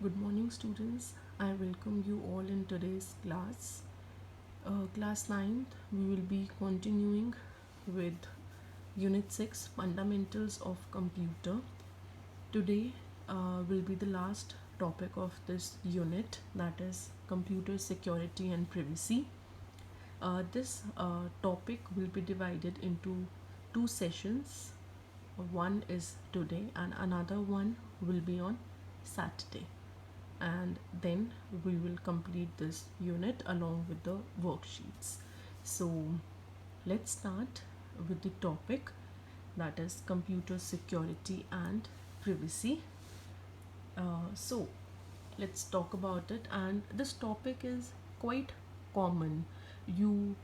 Good morning, students. I welcome you all in today's class. Class 9th, we will be continuing with Unit 6 Fundamentals of Computer. Today will be the last topic of this unit, that is computer security and privacy. This topic will be divided into two sessions. One is today, and another one will be on Saturday, and then we will complete this unit along with the worksheets. So let's start with the topic, that is computer security and privacy. So let's talk about it, and this topic is quite common. You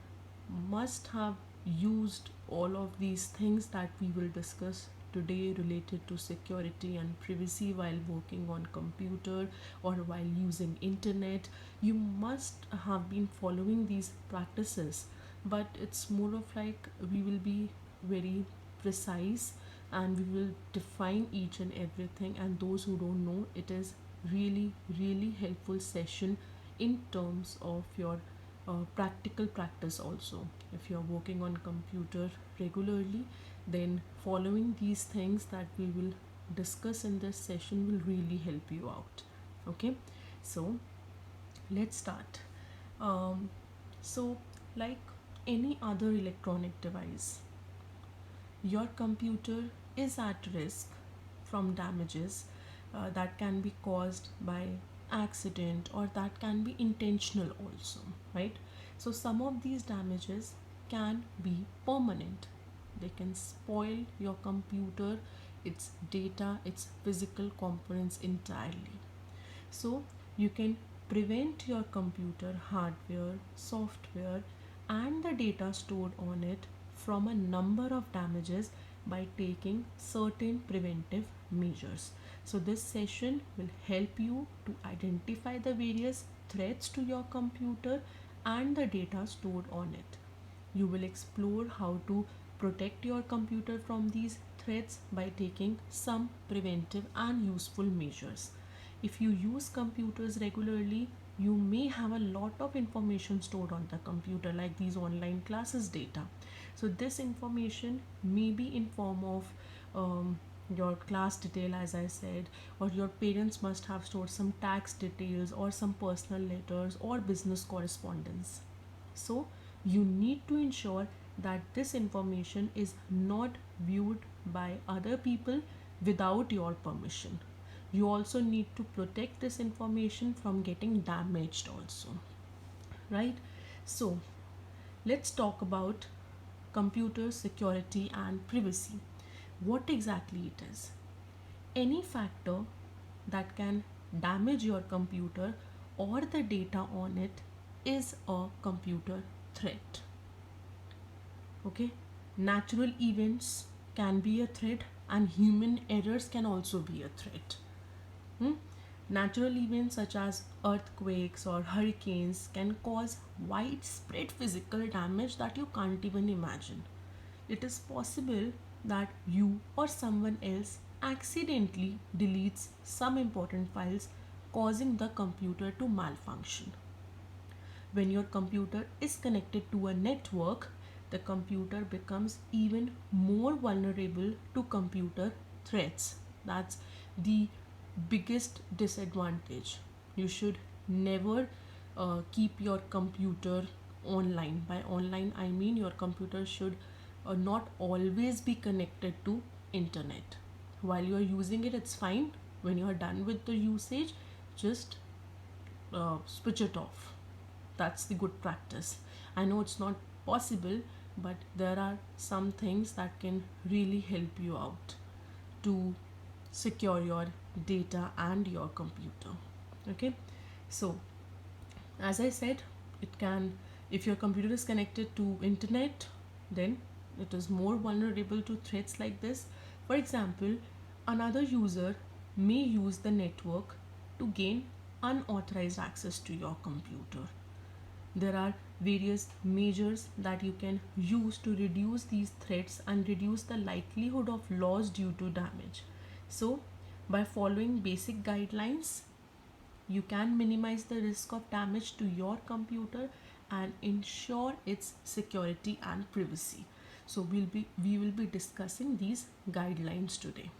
must have used all of these things that we will discuss today related to security and privacy while working on computer or while using internet. You must have been following these practices, but it's more of like we will be very precise and we will define each and everything, and those who don't know, it is really helpful session in terms of your practical practice also. If you're working on computer regularly, then following these things that we will discuss in this session will really help you out. Okay, so let's start. Um, so like any other electronic device, your computer is at risk from damages that can be caused by accident or that can be intentional also, right? So some of these damages can be permanent. They can spoil your computer, its data, its physical components entirely. So you can prevent your computer hardware, software, and the data stored on it from a number of damages by taking certain preventive measures. So this session will help you to identify the various threats to your computer and the data stored on it. You will explore how to protect your computer from these threats by taking some preventive and useful measures. If you use computers regularly, you may have a lot of information stored on the computer, like these online classes data. So this information may be in form of your class detail, as I said, or your parents must have stored some tax details or some personal letters or business correspondence. So you need to ensure that this information is not viewed by other people without your permission. You also need to protect this information from getting damaged also, right? So let's talk about computer security and privacy. What exactly it is? Any factor that can damage your computer or the data on it is a computer threat. Okay, natural events can be a threat and human errors can also be a threat. Hmm? Natural events such as earthquakes or hurricanes can cause widespread physical damage that you can't even imagine. It is possible that you or someone else accidentally deletes some important files, causing the computer to malfunction. When your computer is connected to a network, the computer becomes even more vulnerable to computer threats. That's the biggest disadvantage. You should never keep your computer online. By online, I mean your computer should not always be connected to internet. While you are using it, it's fine. When you are done with the usage, just switch it off. That's the good practice. I know it's not possible, but there are some things that can really help you out to secure your data and your computer. Okay, so as I said, it can, if your computer is connected to internet, then it is more vulnerable to threats like this. For example, another user may use the network to gain unauthorized access to your computer. There are various measures that you can use to reduce these threats and reduce the likelihood of loss due to damage. So by following basic guidelines, you can minimize the risk of damage to your computer and ensure its security and privacy. So we will be discussing these guidelines today.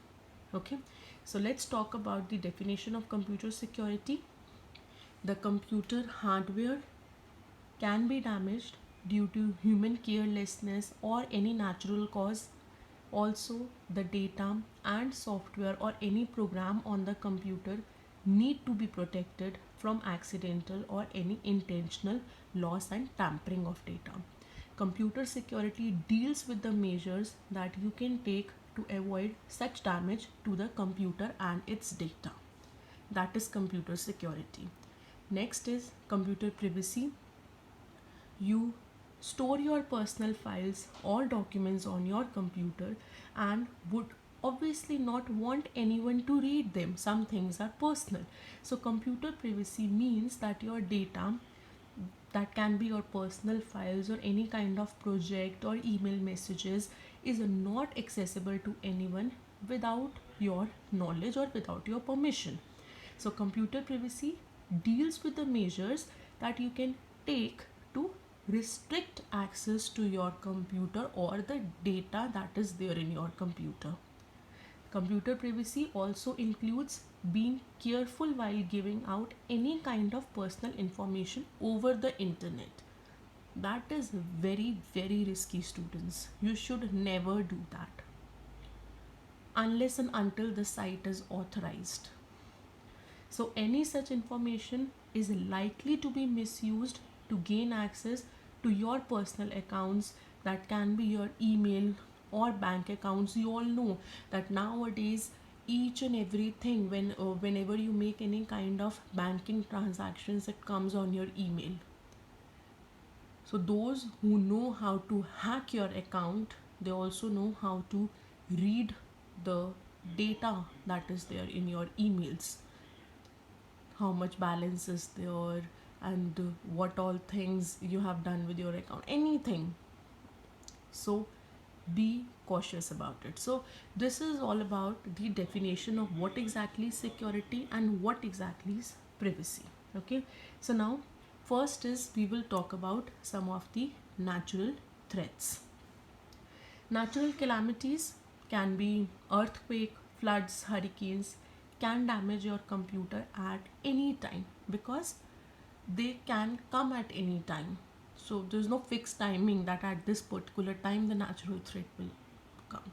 Okay, so let's talk about the definition of computer security. The computer hardware can be damaged due to human carelessness or any natural cause. Also, the data and software or any program on the computer need to be protected from accidental or any intentional loss and tampering of data. Computer security deals with the measures that you can take to avoid such damage to the computer and its data. That is computer security. Next is computer privacy. You store your personal files or documents on your computer and would obviously not want anyone to read them. Some things are personal. So, computer privacy means that your data, that can be your personal files or any kind of project or email messages, is not accessible to anyone without your knowledge or without your permission. So, computer privacy deals with the measures that you can take to restrict access to your computer or the data that is there in your computer. Computer privacy also includes being careful while giving out any kind of personal information over the internet. That is very, very risky, students. You should never do that unless and until the site is authorized. So, any such information is likely to be misused to gain access to your personal accounts, that can be your email or bank accounts. You all know that nowadays each and everything, whenever you make any kind of banking transactions, it comes on your email. So those who know how to hack your account, they also know how to read the data that is there in your emails, how much balance is there, and what all things you have done with your account, anything. So be cautious about it. So this is all about the definition of what exactly is security and what exactly is privacy. Okay, so now first is we will talk about some of the natural threats. Natural calamities can be earthquake, floods, hurricanes, can damage your computer at any time because they can come at any time. So there's no fixed timing that at this particular time the natural threat will come.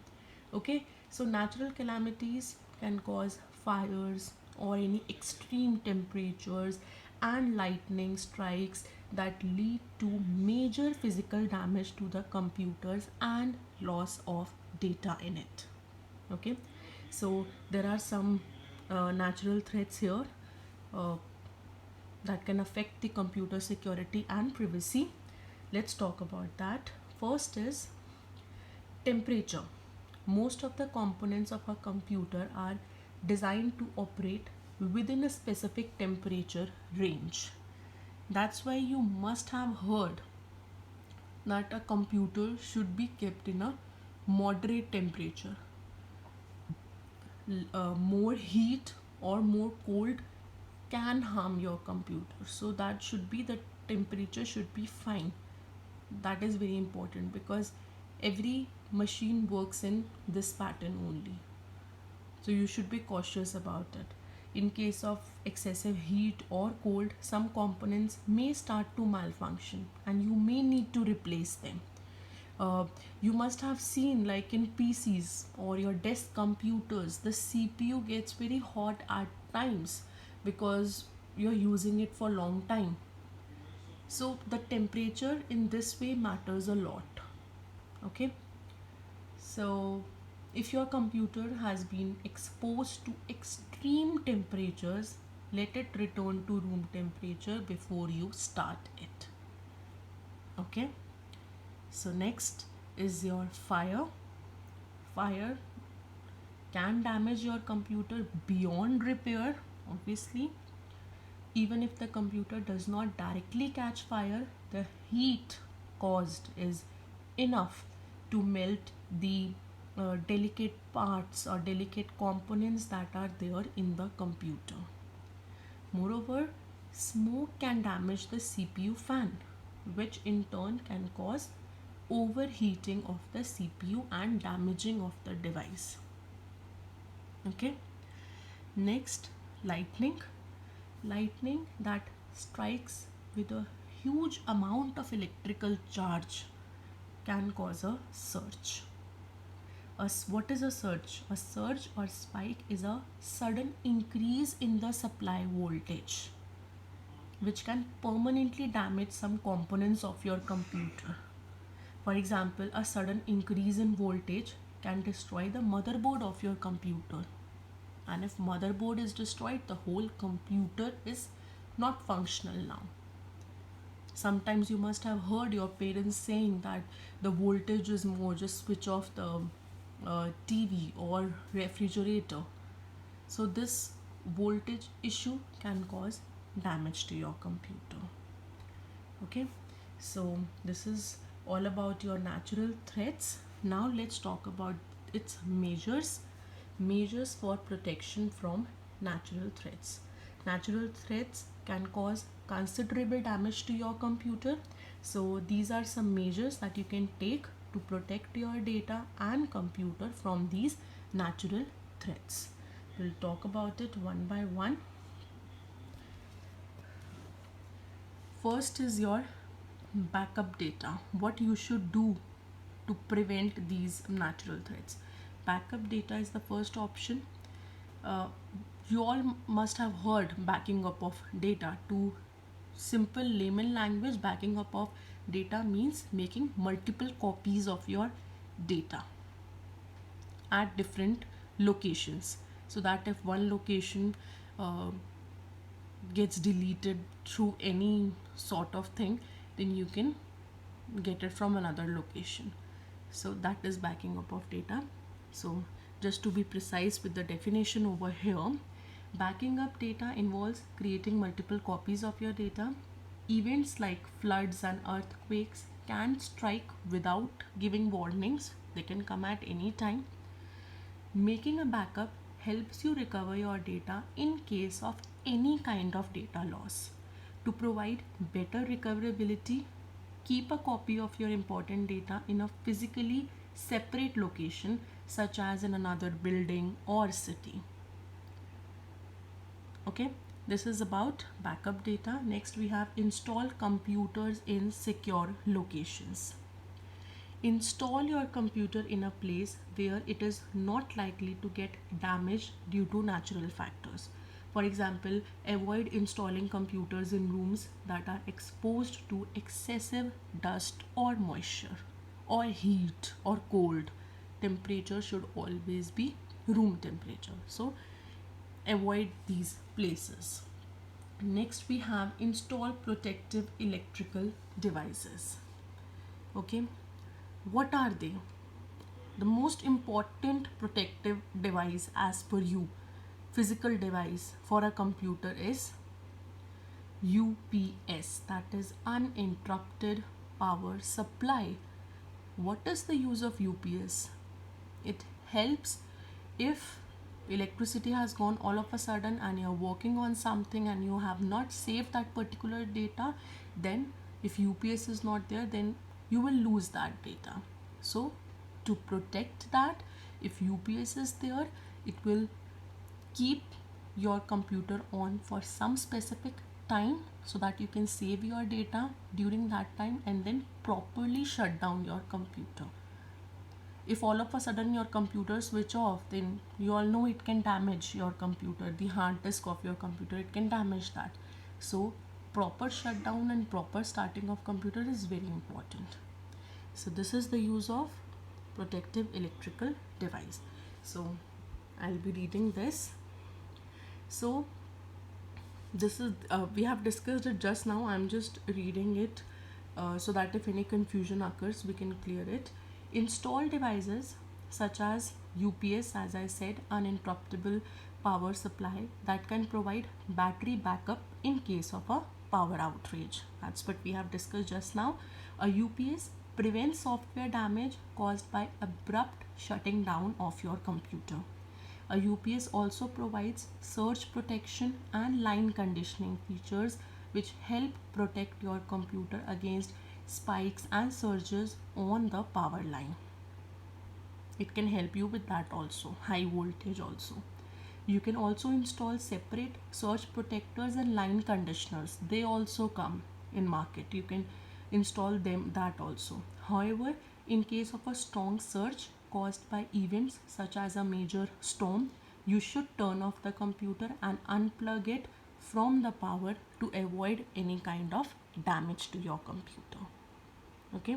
Okay, so natural calamities can cause fires or any extreme temperatures and lightning strikes that lead to major physical damage to the computers and loss of data in it. Okay, so there are some natural threats here uh, that can affect the computer security and privacy. Let's talk about that. First is temperature. Most of the components of a computer are designed to operate within a specific temperature range. That's why you must have heard that a computer should be kept in a moderate temperature. More heat or more cold can harm your computer, so that should be, the temperature should be fine. That is very important because every machine works in this pattern only, so you should be cautious about it. In case of excessive heat or cold, some components may start to malfunction and you may need to replace them. You must have seen, like in PCs or your desk computers, the CPU gets very hot at times because you're using it for a long time. So the temperature in this way matters a lot. Okay, so if your computer has been exposed to extreme temperatures, let it return to room temperature before you start it. Okay, so next is your fire. Fire can damage your computer beyond repair, obviously. Even if the computer does not directly catch fire, the heat caused is enough to melt the delicate parts or delicate components that are there in the computer. Moreover, smoke can damage the CPU fan, which in turn can cause overheating of the CPU and damaging of the device. Okay. Next, lightning. Lightning that strikes with a huge amount of electrical charge can cause a surge. What is a surge? A surge or spike is a sudden increase in the supply voltage, which can permanently damage some components of your computer. For example, a sudden increase in voltage can destroy the motherboard of your computer. And if motherboard is destroyed, the whole computer is not functional now. Sometimes you must have heard your parents saying that the voltage is more, just switch off the TV or refrigerator. So this voltage issue can cause damage to your computer. Okay, so this is all about your natural threats. Now let's talk about its measures for protection from natural threats. Natural threats can cause considerable damage to your computer. So these are some measures that you can take to protect your data and computer from these natural threats. We'll talk about it one by one. First is your backup data. What you should do to prevent these natural threats. Backup data is the first option. You all must have heard backing up of data. To simple layman language, backing up of data means making multiple copies of your data at different locations, so that if one location gets deleted through any sort of thing, then you can get it from another location. So that is backing up of data. So just to be precise with the definition over here, backing up data involves creating multiple copies of your data. Events like floods and earthquakes can strike without giving warnings. They can come at any time. Making a backup helps you recover your data in case of any kind of data loss. To provide better recoverability, keep a copy of your important data in a physically separate location, such as in another building or city. Okay, this is about backup data. Next, we have install computers in secure locations. Install your computer in a place where it is not likely to get damaged due to natural factors. For example, avoid installing computers in rooms that are exposed to excessive dust or moisture, or heat or cold. Temperature should always be room temperature. So avoid these places. Next, we have install protective electrical devices. Okay, what are they? The most important protective device as per you, physical device for a computer, is UPS, that is uninterrupted power supply. What is the use of UPS? It helps if electricity has gone all of a sudden and you're working on something and you have not saved that particular data, then if UPS is not there, then you will lose that data. So to protect that, if UPS is there, it will keep your computer on for some specific time so that you can save your data during that time and then properly shut down your computer. If all of a sudden your computer switch off, then you all know it can damage your computer, the hard disk of your computer, it can damage that. So proper shutdown and proper starting of computer is very important. So this is the use of protective electrical device. So I'll be reading this. So this is we have discussed it just now. I'm just reading it so that if any confusion occurs, we can clear it. Install devices such as UPS, as I said, uninterruptible power supply, that can provide battery backup in case of a power outrage. That's what we have discussed just now. A UPS prevents software damage caused by abrupt shutting down of your computer. A UPS also provides surge protection and line conditioning features which help protect your computer against spikes and surges on the power line. It can help you with that also, high voltage also. You can also install separate surge protectors and line conditioners. They also come in market. You can install them that also. However, in case of a strong surge caused by events such as a major storm, you should turn off the computer and unplug it from the power to avoid any kind of damage to your computer. Okay,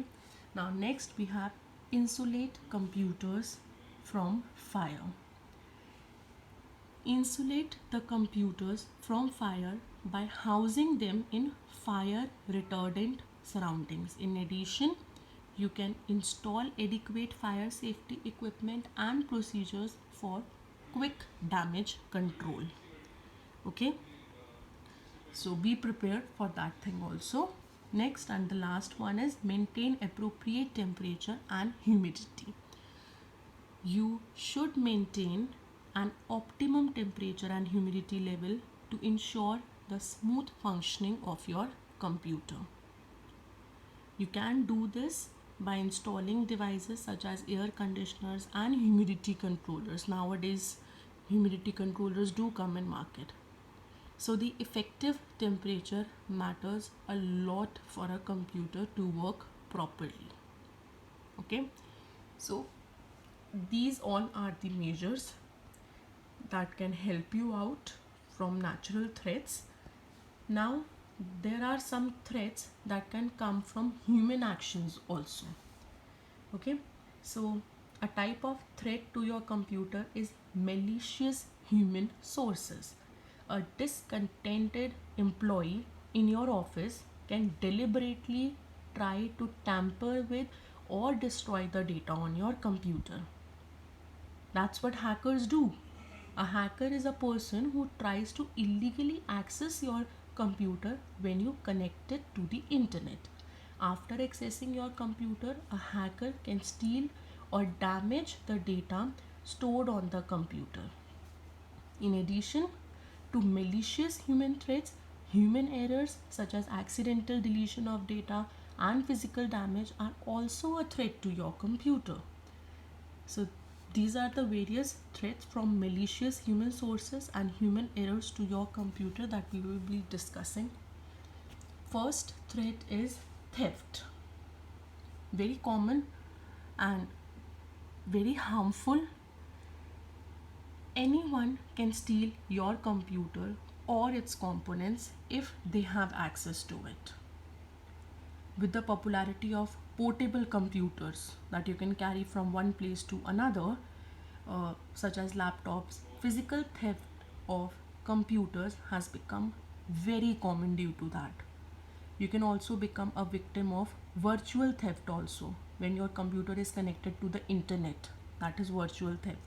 now next we have insulate computers from fire. Insulate the computers from fire by housing them in fire retardant surroundings. In addition, you can install adequate fire safety equipment and procedures for quick damage control. Okay, so be prepared for that thing also. Next and the last one is maintain appropriate temperature and humidity. You should maintain an optimum temperature and humidity level to ensure the smooth functioning of your computer. You can do this by installing devices such as air conditioners and humidity controllers. Nowadays, humidity controllers do come in market. So the effective temperature matters a lot for a computer to work properly. Okay, so these all are the measures that can help you out from natural threats. Now there are some threats that can come from human actions also. Okay, so a type of threat to your computer is malicious human sources. A discontented employee in your office can deliberately try to tamper with or destroy the data on your computer. That's what hackers do. A hacker is a person who tries to illegally access your computer when you connect it to the internet. After accessing your computer, a hacker can steal or damage the data stored on the computer. In addition to malicious human threats, human errors such as accidental deletion of data and physical damage are also a threat to your computer. So these are the various threats from malicious human sources and human errors to your computer that we will be discussing. First threat is theft. Very common and very harmful. Anyone can steal your computer or its components if they have access to it. With the popularity of portable computers that you can carry from one place to another, such as laptops, physical theft of computers has become very common due to that. You can also become a victim of virtual theft also when your computer is connected to the internet. That is virtual theft.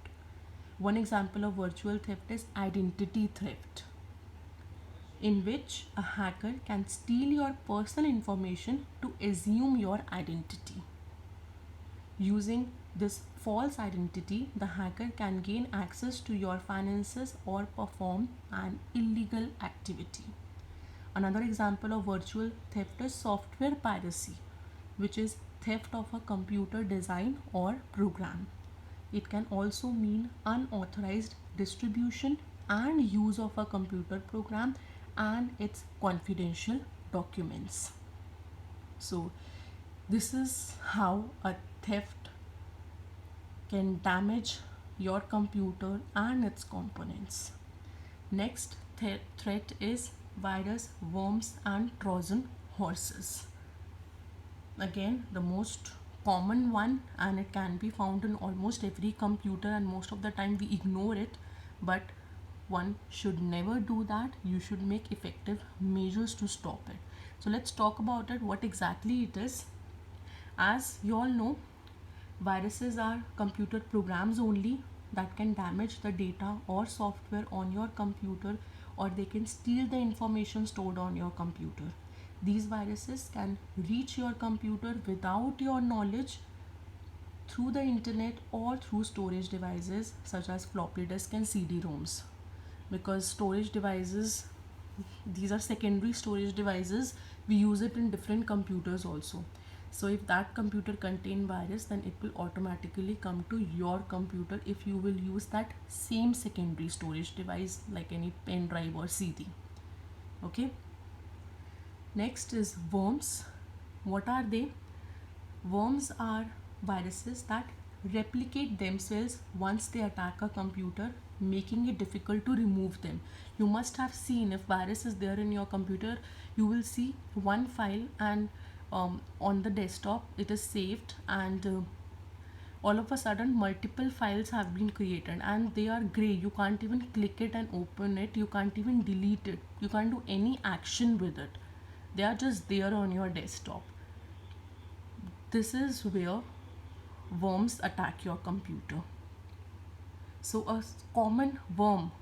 One example of virtual theft is identity theft, in which a hacker can steal your personal information to assume your identity. Using this false identity, the hacker can gain access to your finances or perform an illegal activity. Another example of virtual theft is software piracy, which is theft of a computer design or program. It can also mean unauthorized distribution and use of a computer program and its confidential documents. So this is how a theft can damage your computer and its components. Next threat is virus, worms and Trojan horses. Again, the most common one, and it can be found in almost every computer, and most of the time we ignore it, but one should never do that. You should make effective measures to stop it. So let's talk about it, what exactly it is. As you all know, viruses are computer programs only that can damage the data or software on your computer, or they can steal the information stored on your computer. These viruses can reach your computer without your knowledge through the internet or through storage devices such as floppy disk and CD-ROMs. Because storage devices, these are secondary storage devices, we use it in different computers also. So if that computer contain virus, then it will automatically come to your computer if you will use that same secondary storage device like any pen drive or CD. Okay. Next is worms. What are they? Worms are viruses that replicate themselves once they attack a computer, making it difficult to remove them. You must have seen, if virus is there in your computer, you will see one file, and on the desktop it is saved, and all of a sudden multiple files have been created and they are gray. You can't even click it and open it, you can't even delete it, you can't do any action with it. They are just there on your desktop. This is where worms attack your computer. So a common worm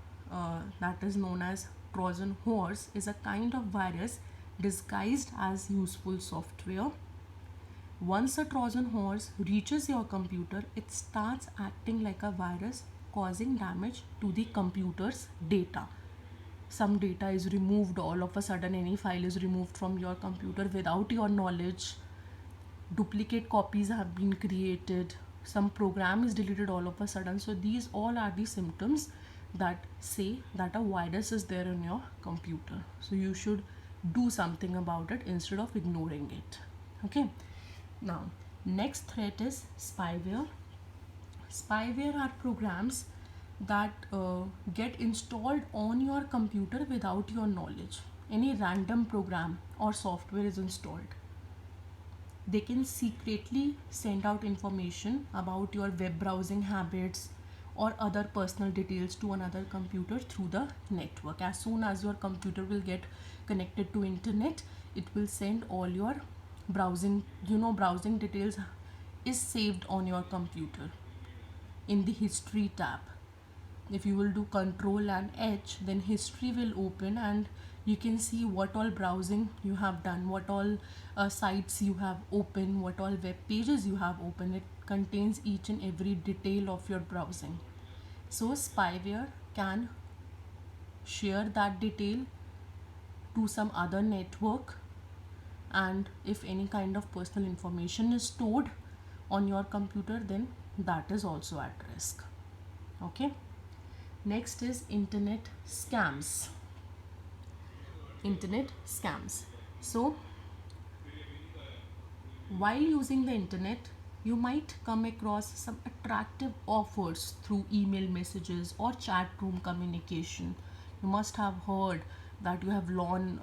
that is known as Trojan horse is a kind of virus disguised as useful software. Once a Trojan horse reaches your computer, it starts acting like a virus, causing damage to the computer's data. Some data is removed, all of a sudden any file is removed from your computer without your knowledge. Duplicate copies have been created, some program is deleted all of a sudden. So these all are the symptoms that say that a virus is there in your computer. So you should do something about it instead of ignoring it. Okay. Now next threat is spyware. Spyware are programs that get installed on your computer without your knowledge. Any random program or software is installed. They can secretly send out information about your web browsing habits or other personal details to another computer through the network. As soon as your computer will get connected to internet, it will send all your browsing, browsing details is saved on your computer in the history tab. If you will do Control and H, then history will open and you can see what all browsing you have done, what all sites you have opened, what all web pages you have opened. It contains each and every detail of your browsing. So spyware can share that detail to some other network, and if any kind of personal information is stored on your computer, then that is also at risk. Okay. Next is internet scams. Internet scams. So while using the internet, you might come across some attractive offers through email messages or chat room communication. You must have heard that you have won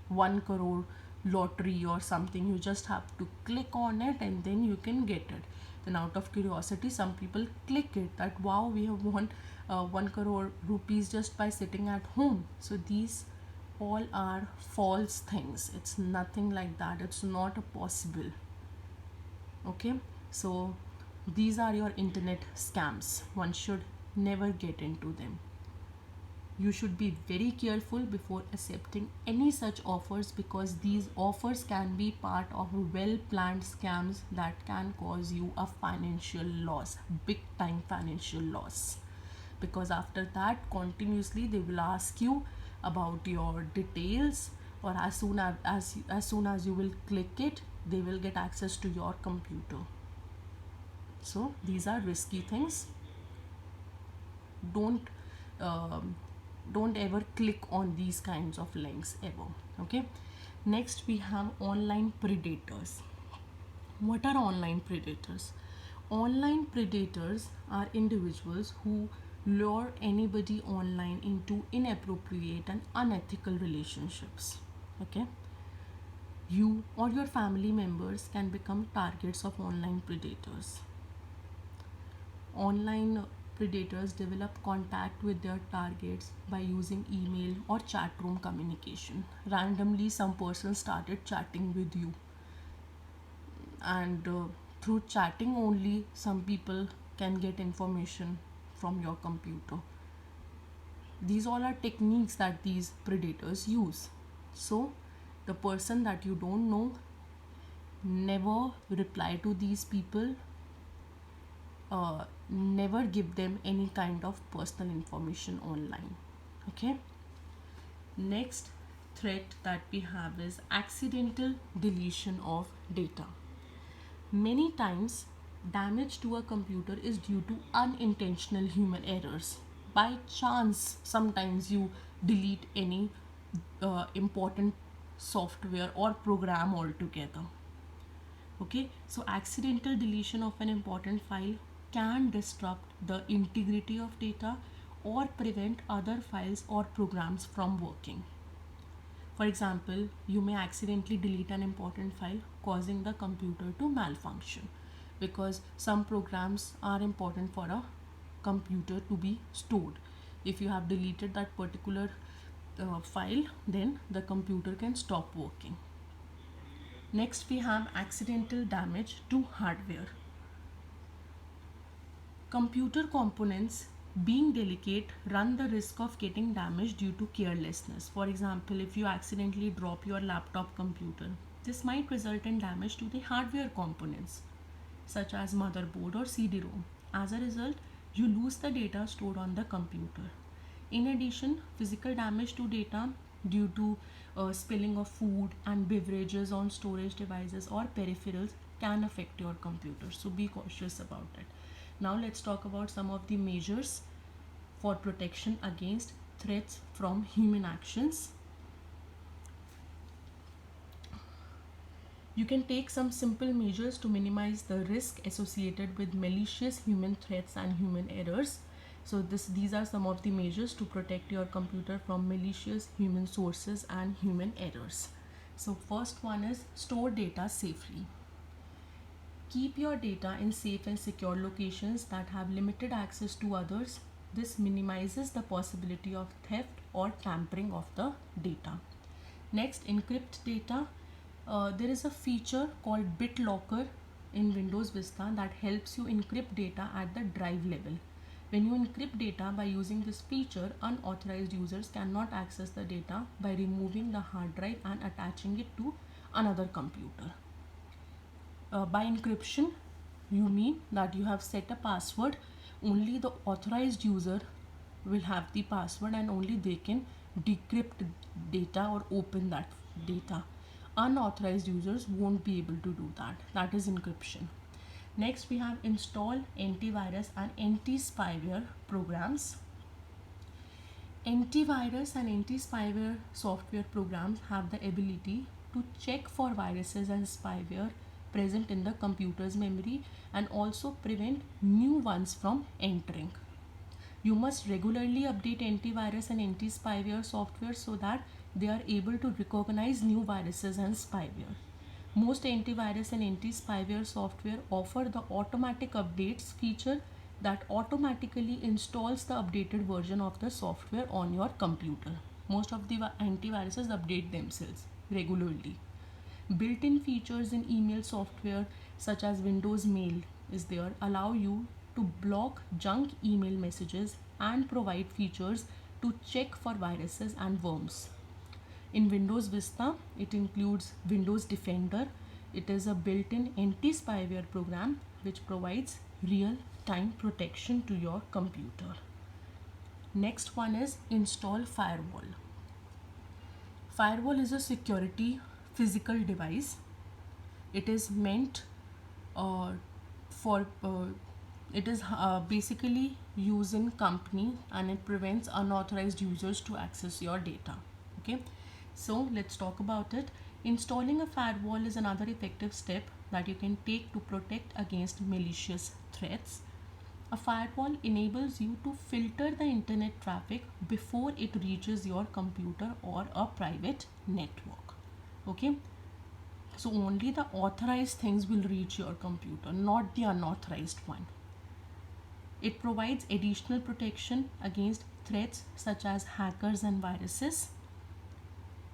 1 crore lottery or something. You just have to click on it and then you can get it. Then out of curiosity, some people click it, that wow, we have won 1 crore rupees just by sitting at home. So these all are false things. It's nothing like that. It's not possible. Okay. So these are your internet scams. One should never get into them. You should be very careful before accepting any such offers, because these offers can be part of well-planned scams that can cause you a financial loss, big time financial loss. Because after that, continuously they will ask you about your details, or as soon as you will click it, they will get access to your computer. So these are risky things. Don't ever click on these kinds of links ever. Okay. Next we have online predators. What are online predators? Online predators are individuals who lure anybody online into inappropriate and unethical relationships. Okay. You or your family members can become targets of online predators. Online predators develop contact with their targets by using email or chat room communication. Randomly, some person started chatting with you, and through chatting only, some people can get information from your computer. These all are techniques that these predators use. So the person that you don't know never reply to these people, never give them any kind of personal information online. Okay. Next threat that we have is accidental deletion of data. Many times, damage to a computer is due to unintentional human errors. By chance, sometimes you delete any important software or program altogether. Okay, so accidental deletion of an important file can disrupt the integrity of data or prevent other files or programs from working. For example, you may accidentally delete an important file, causing the computer to malfunction, because some programs are important for a computer to be stored. If you have deleted that particular file, then the computer can stop working. Next, we have accidental damage to hardware. Computer components, being delicate, run the risk of getting damaged due to carelessness. For example, if you accidentally drop your laptop computer, this might result in damage to the hardware components such as motherboard or CD-ROM. As a result, you lose the data stored on the computer. In addition, physical damage to data due to spilling of food and beverages on storage devices or peripherals can affect your computer. So be cautious about it. Now let's talk about some of the measures for protection against threats from human actions. You can take some simple measures to minimize the risk associated with malicious human threats and human errors. So these are some of the measures to protect your computer from malicious human sources and human errors. So first one is store data safely. Keep your data in safe and secure locations that have limited access to others. This minimizes the possibility of theft or tampering of the data. Next, encrypt data. There is a feature called BitLocker in Windows Vista that helps you encrypt data at the drive level. When you encrypt data by using this feature, unauthorized users cannot access the data by removing the hard drive and attaching it to another computer. By encryption, you mean that you have set a password, only the authorized user will have the password and only they can decrypt data or open that data. Unauthorized users won't be able to do that. That is encryption. Next, we have install antivirus and anti-spyware programs. Antivirus and anti-spyware software programs have the ability to check for viruses and spyware present in the computer's memory and also prevent new ones from entering. You must regularly update antivirus and anti-spyware software so that they are able to recognize new viruses and spyware. Most antivirus and anti-spyware software offer the automatic updates feature that automatically installs the updated version of the software on your computer. Most of the antiviruses update themselves regularly. Built-in features in email software such as Windows Mail is there allow you to block junk email messages and provide features to check for viruses and worms. In Windows Vista, it includes Windows Defender. It is a built-in anti-spyware program which provides real-time protection to your computer. Next one is install firewall. Firewall is a security physical device. It is meant it is basically used in company and it prevents unauthorized users to access your data. Okay, so let's talk about it. Installing a firewall is another effective step that you can take to protect against malicious threats. A firewall enables you to filter the internet traffic before it reaches your computer or a private network. Okay, so only the authorized things will reach your computer, not the unauthorized one. It provides additional protection against threats such as hackers and viruses.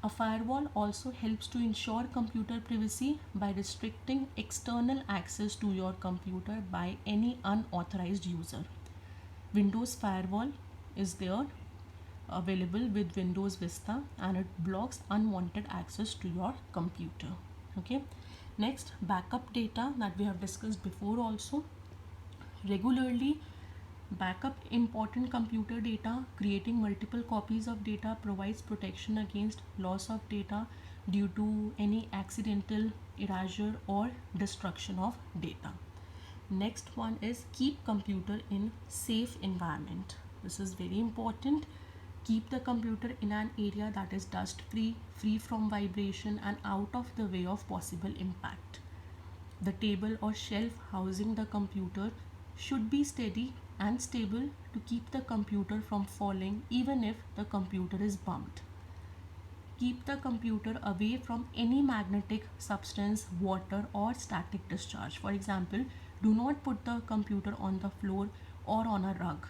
A firewall also helps to ensure computer privacy by restricting external access to your computer by any unauthorized user. Windows Firewall is there available with Windows Vista and it blocks unwanted access to your computer. Okay. Next, backup data that we have discussed before also. Regularly backup important computer data. Creating multiple copies of data provides protection against loss of data due to any accidental erasure or destruction of data. Next one is keep computer in safe environment. This is very important. Keep the computer in an area that is dust free, free from vibration, and out of the way of possible impact. The table or shelf housing the computer should be steady and stable to keep the computer from falling even if the computer is bumped. Keep the computer away from any magnetic substance, water, or static discharge. For example, do not put the computer on the floor or on a rug.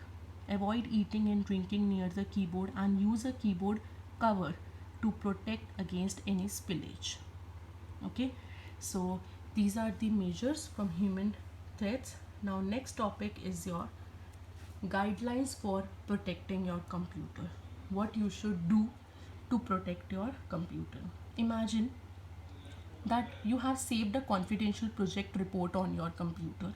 Avoid eating and drinking near the keyboard and use a keyboard cover to protect against any spillage. Okay, so these are the measures from human threats. Now next topic is your guidelines for protecting your computer. What you should do to protect your computer. Imagine that you have saved a confidential project report on your computer.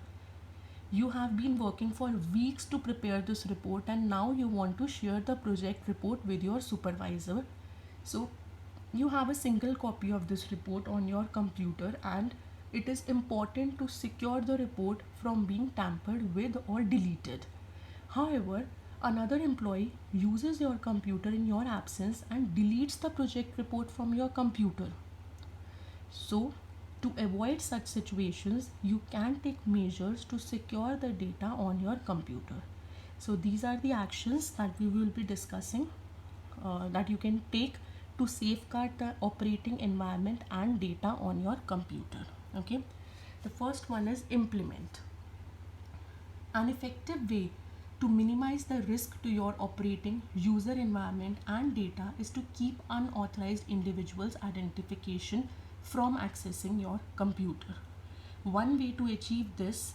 You have been working for weeks to prepare this report and now you want to share the project report with your supervisor. So you have a single copy of this report on your computer and it is important to secure the report from being tampered with or deleted. However, another employee uses your computer in your absence and deletes the project report from your computer. So, to avoid such situations, you can take measures to secure the data on your computer. So, these are the actions that we will be discussing that you can take to safeguard the operating environment and data on your computer. Okay, the first one is implement. An effective way to minimize the risk to your operating user environment and data is to keep unauthorized individuals' identification from accessing your computer. One way to achieve this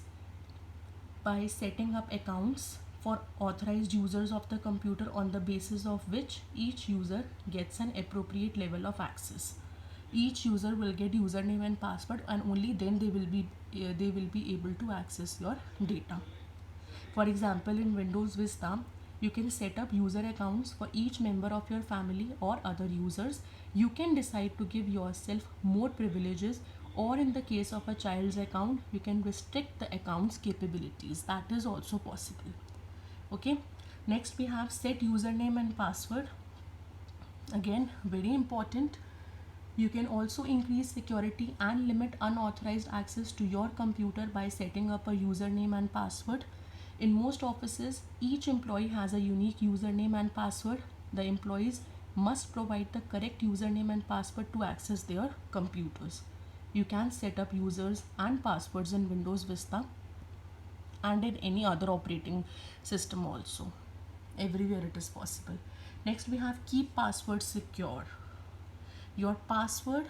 by setting up accounts for authorized users of the computer on the basis of which each user gets an appropriate level of access. Each user will get username and password and only then they will be able to access your data. For example, in Windows Vista, you can set up user accounts for each member of your family or other users. You can decide to give yourself more privileges, or in the case of a child's account, you can restrict the account's capabilities. That is also possible. Okay. Next, we have set username and password. Again, very important. You can also increase security and limit unauthorized access to your computer by setting up a username and password. In most offices, each employee has a unique username and password. The employees must provide the correct username and password to access their computers. You can set up users and passwords in Windows Vista and in any other operating system also. Everywhere it is possible. Next, we have keep passwords secure. Your password,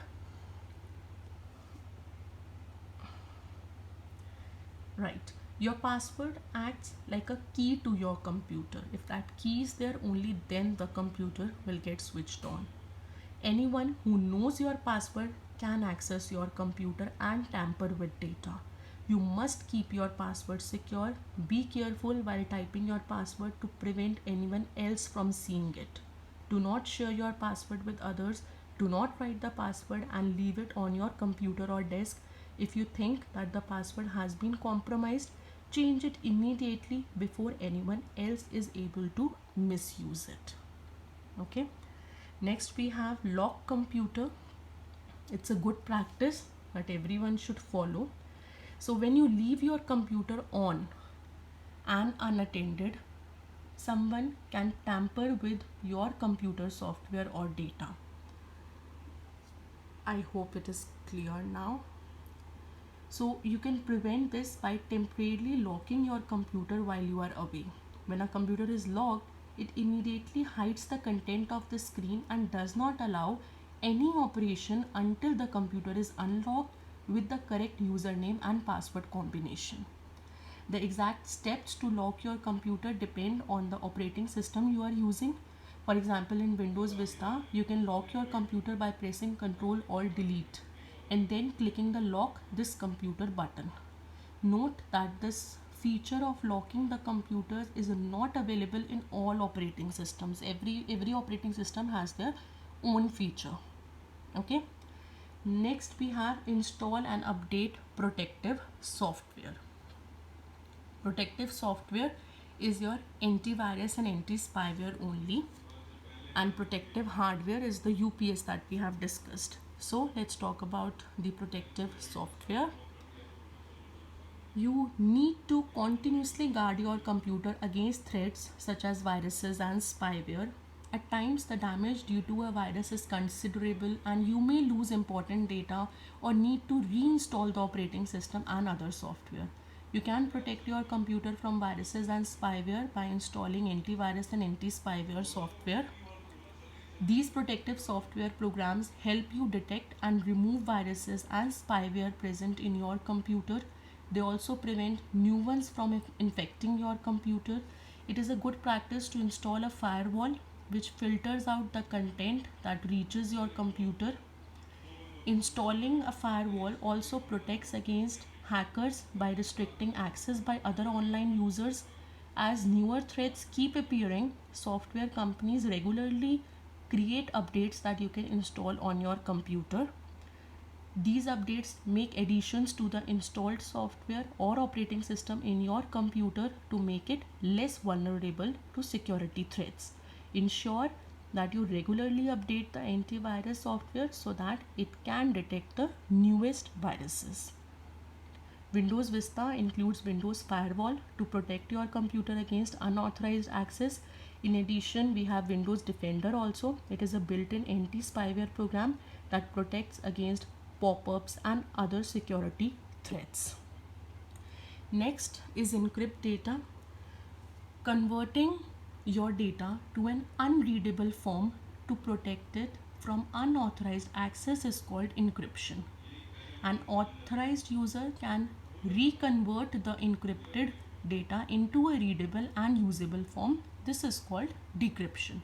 right, your password acts like a key to your computer. If that key is there, only then the computer will get switched on. Anyone who knows your password can access your computer and tamper with data. You must keep your password secure. Be careful while typing your password to prevent anyone else from seeing it. Do not share your password with others. Do not write the password and leave it on your computer or desk. If you think that the password has been compromised, change it immediately before anyone else is able to misuse it. Okay. Next, we have lock computer. It's a good practice that everyone should follow. So when you leave your computer on and unattended, someone can tamper with your computer software or data. I hope it is clear now. So you can prevent this by temporarily locking your computer while you are away. When a computer is locked, it immediately hides the content of the screen and does not allow any operation until the computer is unlocked with the correct username and password combination. The exact steps to lock your computer depend on the operating system you are using. For example, in Windows Vista, you can lock your computer by pressing Ctrl or Delete. and then clicking the lock this computer button. Note that this feature of locking the computers is not available in all operating systems. Every operating system has their own feature. Okay. Next we have install and update protective software. Protective software is your antivirus and anti-spyware only, and protective hardware is the UPS that we have discussed. So let's talk about the protective software. You need to continuously guard your computer against threats such as viruses and spyware. At times, the damage due to a virus is considerable and you may lose important data or need to reinstall the operating system and other software. You can protect your computer from viruses and spyware by installing antivirus and anti-spyware software. These protective software programs help you detect and remove viruses and spyware present in your computer. They also prevent new ones from infecting your computer. It is a good practice to install a firewall which filters out the content that reaches your computer. Installing a firewall also protects against hackers by restricting access by other online users. As newer threats keep appearing, software companies regularly create updates that you can install on your computer. These updates make additions to the installed software or operating system in your computer to make it less vulnerable to security threats. Ensure that you regularly update the antivirus software so that it can detect the newest viruses. Windows Vista includes Windows Firewall to protect your computer against unauthorized access. In addition, we have Windows Defender also. It is a built-in anti-spyware program that protects against pop-ups and other security threats. Next is encrypt data. Converting your data to an unreadable form to protect it from unauthorized access is called encryption. An authorized user can reconvert the encrypted data into a readable and usable form. This is called decryption.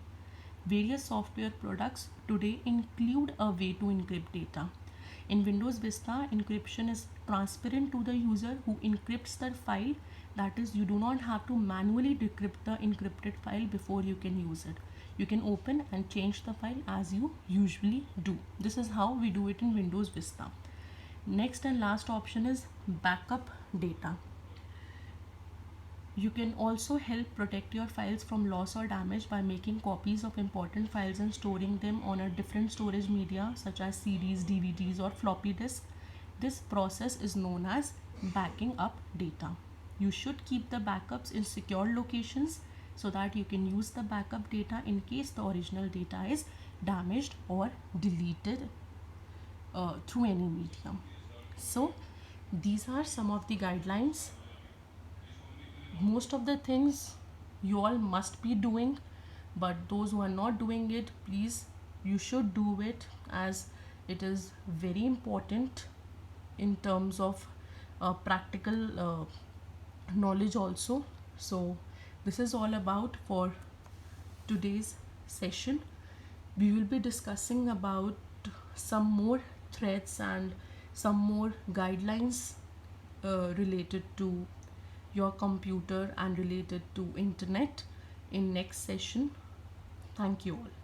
Various software products today include a way to encrypt data. In Windows Vista, encryption is transparent to the user who encrypts their file. That is, you do not have to manually decrypt the encrypted file before you can use it. You can open and change the file as you usually do. This is how we do it in Windows Vista. Next and last option is backup data. You can also help protect your files from loss or damage by making copies of important files and storing them on a different storage media such as CDs, DVDs or floppy disk. This process is known as backing up data. You should keep the backups in secure locations so that you can use the backup data in case the original data is damaged or deleted through any medium. So these are some of the guidelines. Most of the things you all must be doing, but those who are not doing it, please, you should do it, as it is very important in terms of practical knowledge also. So this is all about for today's session. We will be discussing about some more threats and some more guidelines related to your computer and related to internet in next session. Thank you all.